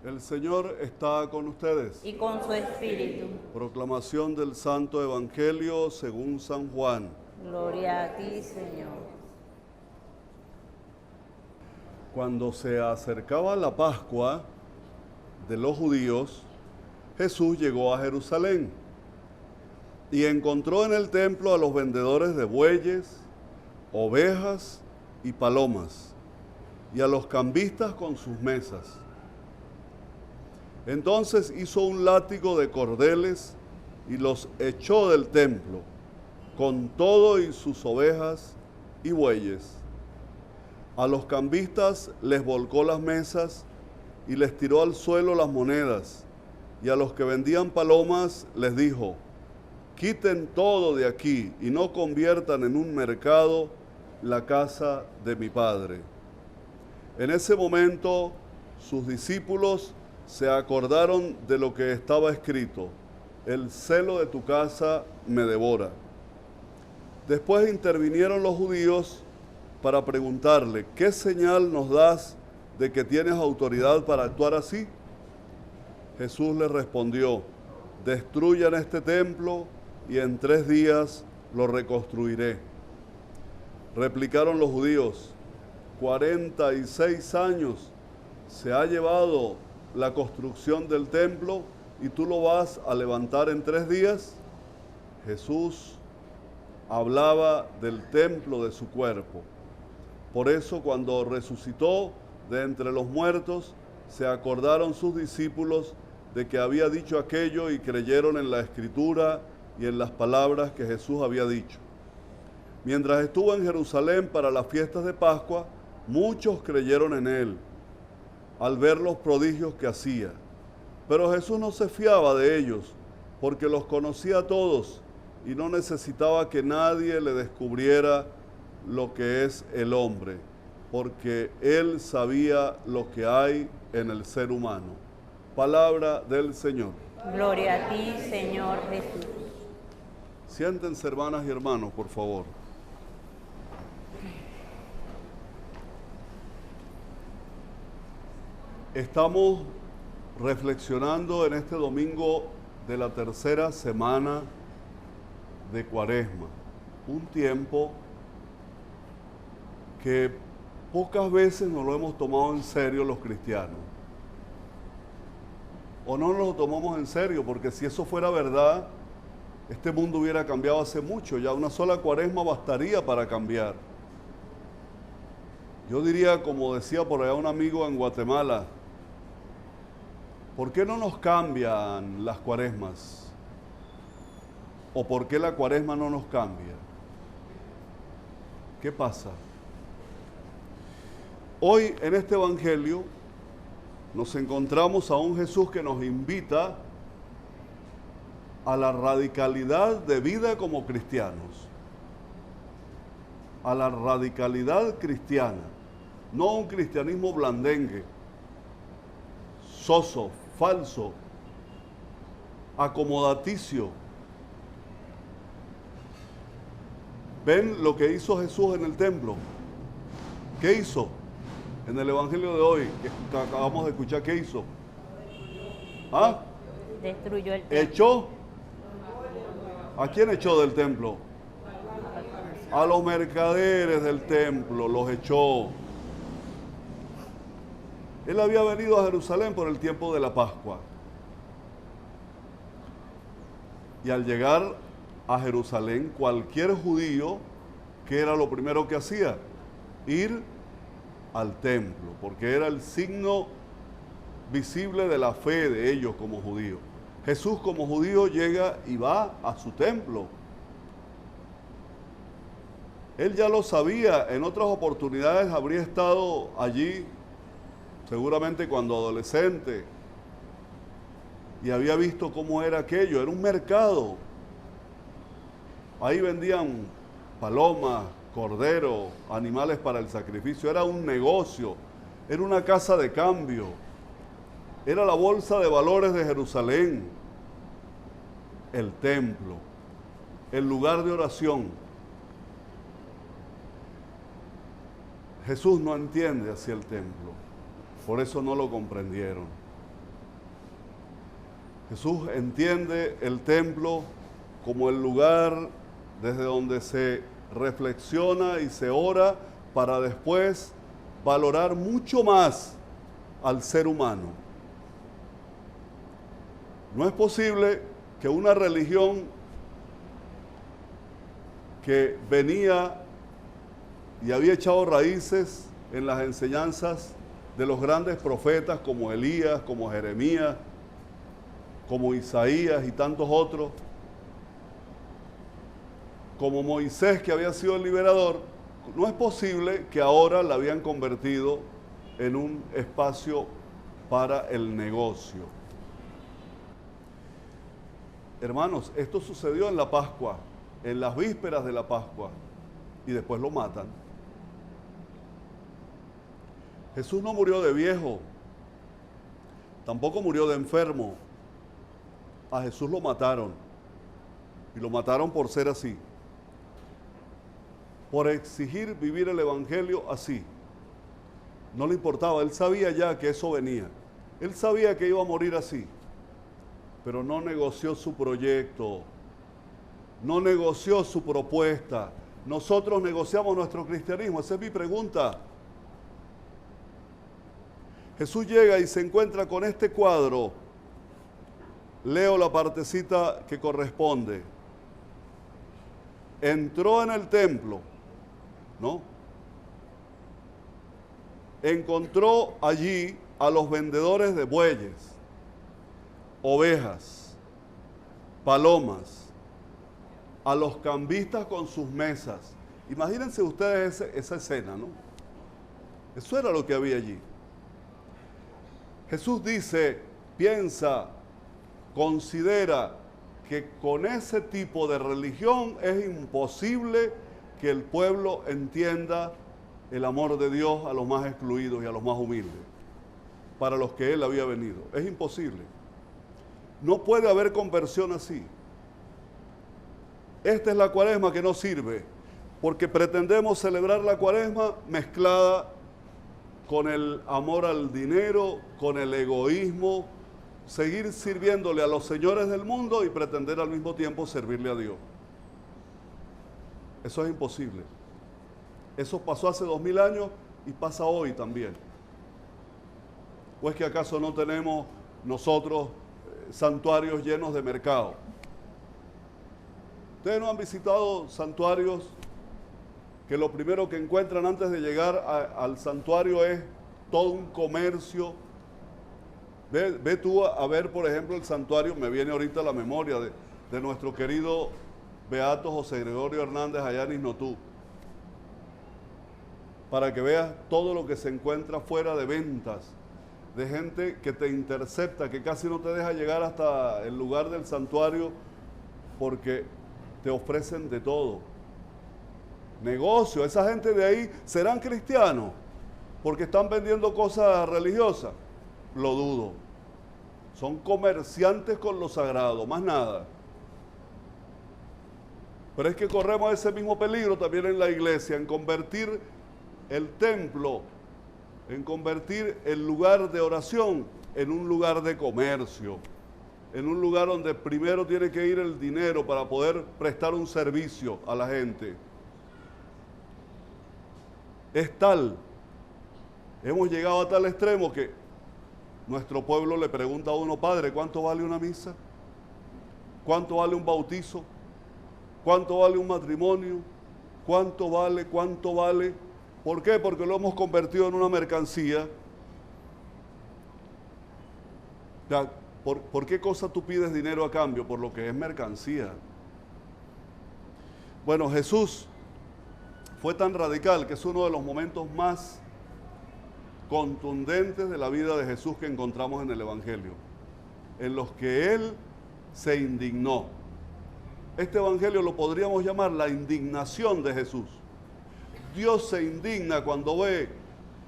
El Señor está con ustedes. Y con su espíritu. Proclamación del Santo Evangelio según San Juan. Gloria a ti, Señor. Cuando se acercaba la Pascua de los judíos, Jesús llegó a Jerusalén y encontró en el templo a los vendedores de bueyes, ovejas y palomas, y a los cambistas con sus mesas. Entonces hizo un látigo de cordeles y los echó del templo, con todo y sus ovejas y bueyes. A los cambistas les volcó las mesas y les tiró al suelo las monedas, y a los que vendían palomas les dijo: quiten todo de aquí y no conviertan en un mercado la casa de mi Padre. En ese momento sus discípulos se acordaron de lo que estaba escrito: el celo de tu casa me devora. Después intervinieron los judíos para preguntarle: ¿qué señal nos das de que tienes autoridad para actuar así? Jesús les respondió: destruyan este templo y en 3 días lo reconstruiré. Replicaron los judíos: 46 años se ha llevado la construcción del templo y tú lo vas a levantar en 3 días. Jesús hablaba del templo de su cuerpo. Por eso, cuando resucitó de entre los muertos, se acordaron sus discípulos de que había dicho aquello y creyeron en la Escritura y en las palabras que Jesús había dicho. Mientras estuvo en Jerusalén para las fiestas de Pascua, muchos creyeron en él al ver los prodigios que hacía. Pero Jesús no se fiaba de ellos, porque los conocía a todos y no necesitaba que nadie le descubriera lo que es el hombre, porque él sabía lo que hay en el ser humano. Palabra del Señor. Gloria a ti, Señor Jesús. Siéntense, hermanas y hermanos, por favor. Estamos reflexionando en este domingo de la tercera semana de Cuaresma, un tiempo que pocas veces nos lo hemos tomado en serio los cristianos. O no nos lo tomamos en serio, porque si eso fuera verdad, este mundo hubiera cambiado hace mucho. Ya una sola Cuaresma bastaría para cambiar. Yo diría, como decía por allá un amigo en Guatemala: ¿por qué no nos cambian las Cuaresmas? ¿O por qué la Cuaresma no nos cambia? ¿Qué pasa? Hoy en este Evangelio nos encontramos a un Jesús que nos invita a la radicalidad de vida como cristianos. A la radicalidad cristiana, no un cristianismo blandengue, soso, falso, acomodaticio. ¿Ven lo que hizo Jesús en el templo? ¿Qué hizo? En el Evangelio de hoy, que acabamos de escuchar, ¿qué hizo? ¿Ah? Destruyó el templo. ¿Echó? ¿A quién echó del templo? A los mercaderes del templo, los echó. Él había venido a Jerusalén por el tiempo de la Pascua. Y al llegar a Jerusalén, cualquier judío, ¿qué era lo primero que hacía? Ir al templo, porque era el signo visible de la fe de ellos como judíos. Jesús como judío llega y va a su templo. Él ya lo sabía, en otras oportunidades habría estado allí, seguramente cuando adolescente, y había visto cómo era aquello. Era un mercado. Ahí vendían palomas, cordero, animales para el sacrificio. Era un negocio, era una casa de cambio, era la bolsa de valores de Jerusalén, el templo, el lugar de oración. Jesús no entiende hacia el templo, por eso no lo comprendieron. Jesús entiende el templo como el lugar desde donde se reflexiona y se ora para después valorar mucho más al ser humano. No es posible que una religión que venía y había echado raíces en las enseñanzas de los grandes profetas como Elías, como Jeremías, como Isaías y tantos otros, como Moisés, que había sido el liberador, no es posible que ahora la habían convertido en un espacio para el negocio. Hermanos, esto sucedió en la Pascua, en las vísperas de la Pascua, y después lo matan. Jesús no murió de viejo, tampoco murió de enfermo. A Jesús lo mataron, y lo mataron por ser así, por exigir vivir el evangelio así. No le importaba, él sabía ya que eso venía, él sabía que iba a morir así, pero no negoció su proyecto, no negoció su propuesta. Nosotros negociamos nuestro cristianismo, esa es mi pregunta. Jesús llega y se encuentra con este cuadro. Leo la partecita que corresponde. Entró en el templo, ¿no? Encontró allí a los vendedores de bueyes, ovejas, palomas, a los cambistas con sus mesas. Imagínense ustedes esa escena, ¿no? Eso era lo que había allí. Jesús dice, piensa, considera que con ese tipo de religión es imposible que el pueblo entienda el amor de Dios a los más excluidos y a los más humildes, para los que Él había venido. Es imposible. No puede haber conversión así. Esta es la cuaresma que no sirve, porque pretendemos celebrar la cuaresma mezclada con el amor al dinero, con el egoísmo, seguir sirviéndole a los señores del mundo y pretender al mismo tiempo servirle a Dios. Eso es imposible. Eso pasó hace 2000 años y pasa hoy también. ¿O es que acaso no tenemos nosotros santuarios llenos de mercado? ¿Ustedes no han visitado santuarios que lo primero que encuentran antes de llegar al santuario es todo un comercio? Ve tú a ver, por ejemplo, el santuario, me viene ahorita a la memoria de nuestro querido beato José Gregorio Hernández allá en Isnotú, para que veas todo lo que se encuentra fuera de ventas, de gente que te intercepta, que casi no te deja llegar hasta el lugar del santuario porque te ofrecen de todo. Negocio, esa gente de ahí, ¿serán cristianos porque están vendiendo cosas religiosas? Lo dudo. Son comerciantes con lo sagrado, más nada. Pero es que corremos ese mismo peligro también en la iglesia, en convertir el templo, en convertir el lugar de oración en un lugar de comercio, en un lugar donde primero tiene que ir el dinero para poder prestar un servicio a la gente. Es tal, hemos llegado a tal extremo que nuestro pueblo le pregunta a uno, padre, ¿cuánto vale una misa? ¿Cuánto vale un bautizo? ¿Cuánto vale un matrimonio? ¿Cuánto vale? ¿Cuánto vale? ¿Por qué? Porque lo hemos convertido en una mercancía. ¿Por qué cosa tú pides dinero a cambio? Por lo que es mercancía. Bueno, Jesús fue tan radical que es uno de los momentos más contundentes de la vida de Jesús que encontramos en el Evangelio, en los que Él se indignó. Este Evangelio lo podríamos llamar la indignación de Jesús. Dios se indigna cuando ve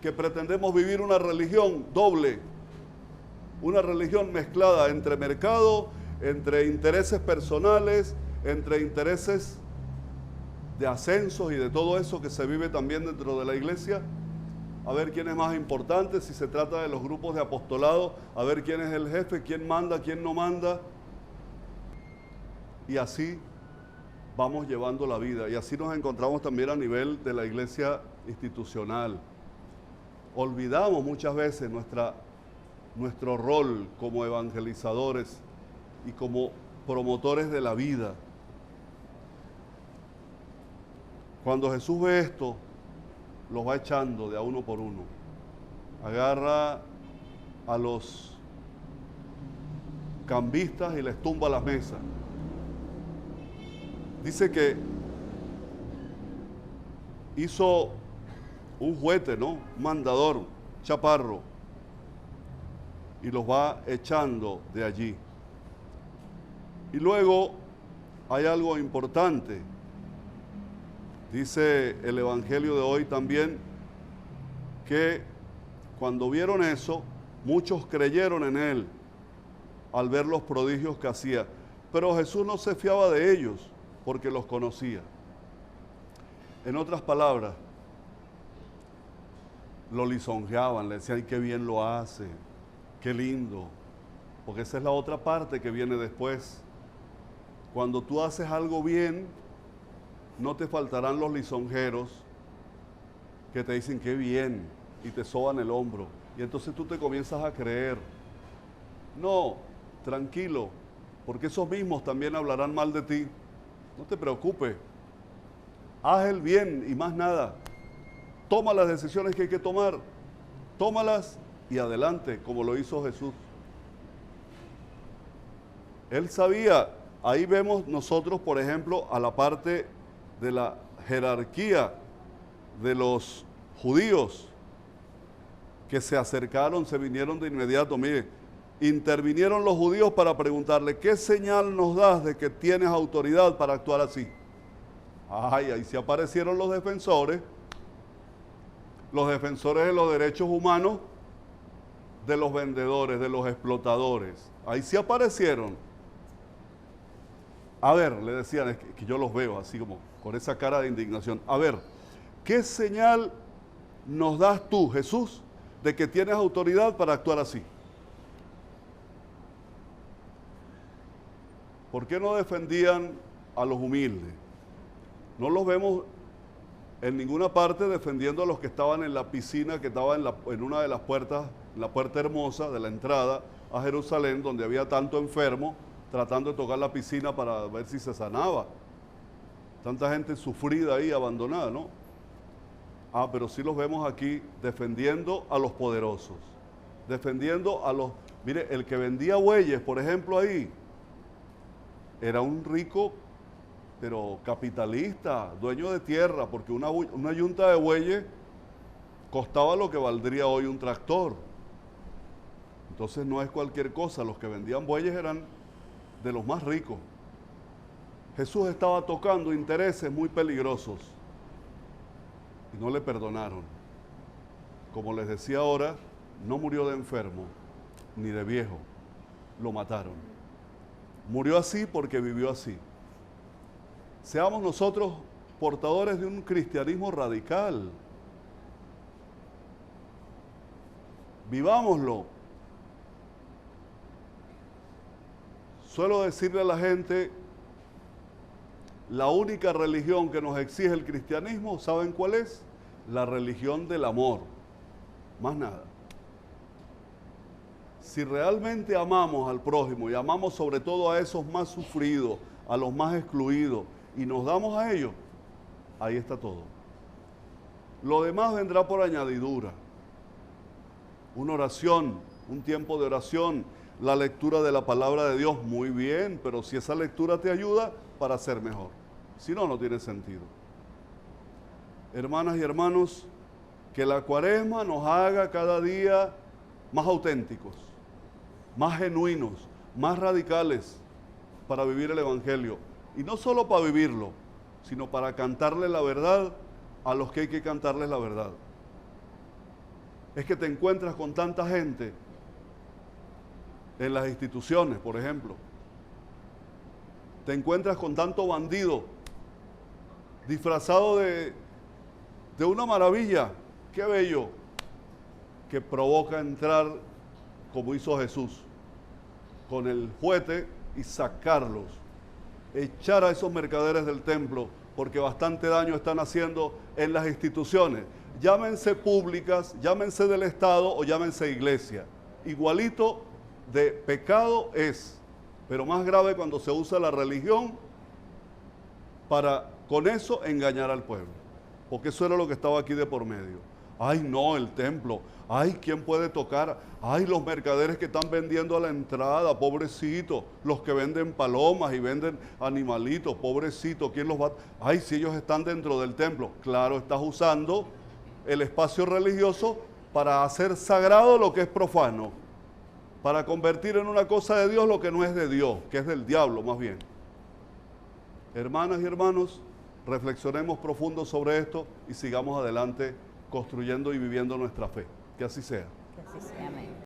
que pretendemos vivir una religión doble, una religión mezclada entre mercado, entre intereses personales, entre intereses de ascensos y de todo eso que se vive también dentro de la iglesia, a ver quién es más importante, si se trata de los grupos de apostolado, a ver quién es el jefe, quién manda, quién no manda. Y así vamos llevando la vida. Y así nos encontramos también a nivel de la iglesia institucional. Olvidamos muchas veces nuestro rol como evangelizadores y como promotores de la vida. Cuando Jesús ve esto, los va echando de a uno por uno. Agarra a los cambistas y les tumba las mesas. Dice que hizo un juguete, ¿no? Un mandador, un chaparro, y los va echando de allí. Y luego hay algo importante. Dice el Evangelio de hoy también que cuando vieron eso, muchos creyeron en él al ver los prodigios que hacía. Pero Jesús no se fiaba de ellos porque los conocía. En otras palabras, lo lisonjeaban, le decían, qué bien lo hace, qué lindo. Porque esa es la otra parte que viene después. Cuando tú haces algo bien, no te faltarán los lisonjeros que te dicen qué bien y te soban el hombro. Y entonces tú te comienzas a creer. No, tranquilo, porque esos mismos también hablarán mal de ti. No te preocupes. Haz el bien y más nada. Toma las decisiones que hay que tomar. Tómalas y adelante, como lo hizo Jesús. Él sabía. Ahí vemos nosotros, por ejemplo, a la parte de la jerarquía de los judíos que se acercaron, se vinieron de inmediato. Mire, intervinieron los judíos para preguntarle, ¿qué señal nos das de que tienes autoridad para actuar así? Ay, ahí sí aparecieron los defensores de los derechos humanos, de los vendedores, de los explotadores. Ahí sí aparecieron. A ver, le decían, es que yo los veo así como con esa cara de indignación. A ver, ¿qué señal nos das tú, Jesús, de que tienes autoridad para actuar así? ¿Por qué no defendían a los humildes? No los vemos en ninguna parte defendiendo a los que estaban en la piscina, que estaba en una de las puertas, la puerta hermosa de la entrada a Jerusalén, donde había tanto enfermo, tratando de tocar la piscina para ver si se sanaba. Tanta gente sufrida ahí, abandonada, ¿no? Ah, pero sí los vemos aquí defendiendo a los poderosos, defendiendo a los... Mire, el que vendía bueyes, por ejemplo, ahí, era un rico, pero capitalista, dueño de tierra, porque una yunta de bueyes costaba lo que valdría hoy un tractor. Entonces no es cualquier cosa, los que vendían bueyes eran de los más ricos. Jesús estaba tocando intereses muy peligrosos y no le perdonaron. Como les decía ahora, no murió de enfermo ni de viejo, lo mataron. Murió así porque vivió así. Seamos nosotros portadores de un cristianismo radical. Vivámoslo. Suelo decirle a la gente, la única religión que nos exige el cristianismo, ¿saben cuál es? La religión del amor. Más nada. Si realmente amamos al prójimo y amamos sobre todo a esos más sufridos, a los más excluidos, y nos damos a ellos, ahí está todo. Lo demás vendrá por añadidura. Una oración, un tiempo de oración, la lectura de la palabra de Dios, muy bien, pero si esa lectura te ayuda para ser mejor. Si no, no tiene sentido. Hermanas y hermanos, que la Cuaresma nos haga cada día más auténticos, más genuinos, más radicales para vivir el Evangelio. Y no solo para vivirlo, sino para cantarle la verdad a los que hay que cantarles la verdad. Es que te encuentras con tanta gente en las instituciones, por ejemplo. Te encuentras con tanto bandido disfrazado de una maravilla. ¡Qué bello! que provoca entrar, como hizo Jesús, con el juguete y sacarlos, echar a esos mercaderes del templo, porque bastante daño están haciendo en las instituciones, llámense públicas, llámense del Estado o llámense iglesia. Igualito de pecado es, pero más grave cuando se usa la religión para con eso engañar al pueblo, porque eso era lo que estaba aquí de por medio. Ay, no, el templo. Ay, ¿quién puede tocar? Ay, los mercaderes que están vendiendo a la entrada, pobrecito. Los que venden palomas y venden animalitos, pobrecito. ¿Quién los va? Ay, si ellos están dentro del templo. Claro, estás usando el espacio religioso para hacer sagrado lo que es profano, para convertir en una cosa de Dios lo que no es de Dios, que es del diablo más bien. Hermanas y hermanos, reflexionemos profundo sobre esto y sigamos adelante construyendo y viviendo nuestra fe. Que así sea. Que así sea, amén.